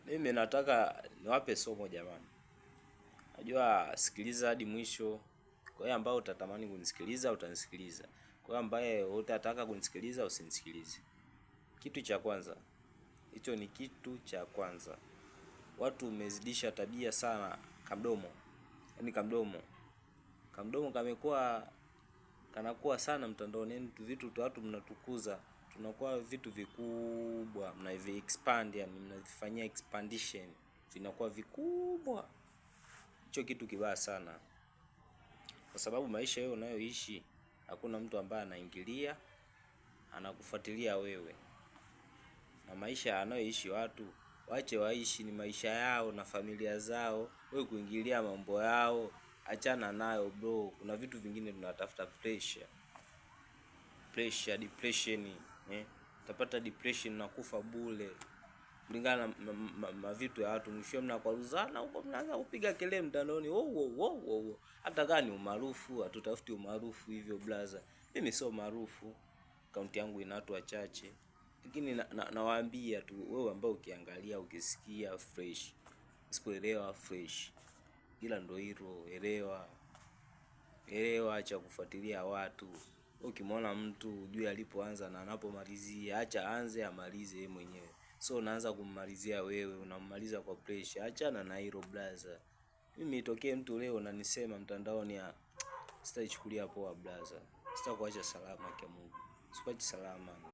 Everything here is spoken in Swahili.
Mimi nataka niwape somo jamani. Najua sikiliza hadi mwisho. Kwa hiyo ambao utatamani kunisikiliza utanisikiliza. Kwa hiyo ambaye utataka kunisikiliza usinisikilize. Kitu cha kwanza. Hicho ni kitu cha kwanza. Watu umezidisha tabia sana kamdomo. Yaani kamdomo. Kamdomo kamekuwa kanakuwa sana mtandaoni. Yaani vitu tu watu mnatukuza. Tunakuwa vitu vikubwa, mnavi expand, yani mnavifanyia expandition. Vinakuwa vikubwa. Hicho kitu kibaya sana. Kwa sababu maisha wewe unayoishi hakuna mtu ambaye anaingilia, anakufuatilia wewe. Na maisha anayoishi watu, waache waishi, ni maisha yao na familia zao. Wewe kuingilia mambo yao, achana nayo bro. Kuna vitu vingine tunatafuta pressure. Pressure, depression, utapata depression na kufa bure. Kulingana na vitu ya watu, mwisho mnakwaruzana huko, mnaanza kupiga kelele mtandaoni. Hata kama ni umaarufu, hatutafuti umaarufu hivyo blaza. Mimi sio maarufu, akaunti yangu ina watu wachache. Lakini nawaambia tu wewe ambao ukiangalia, ukisikia fresh, usipoelewa fresh. Ila ndio hilo, elewa acha kufuatilia watu. Ukimwona mtu ujue alipoanza na anapomalizia, acha aanze amalize yeye mwenyewe. So unaanza kummalizia wewe, unammaliza kwa pressure. Achana na hilo blaza. Mimi itokee mtu leo unanisema mtandaoni, sitaichukulia poa blaza. Sitakuacha salama kwa Mungu. Sikuachi salama.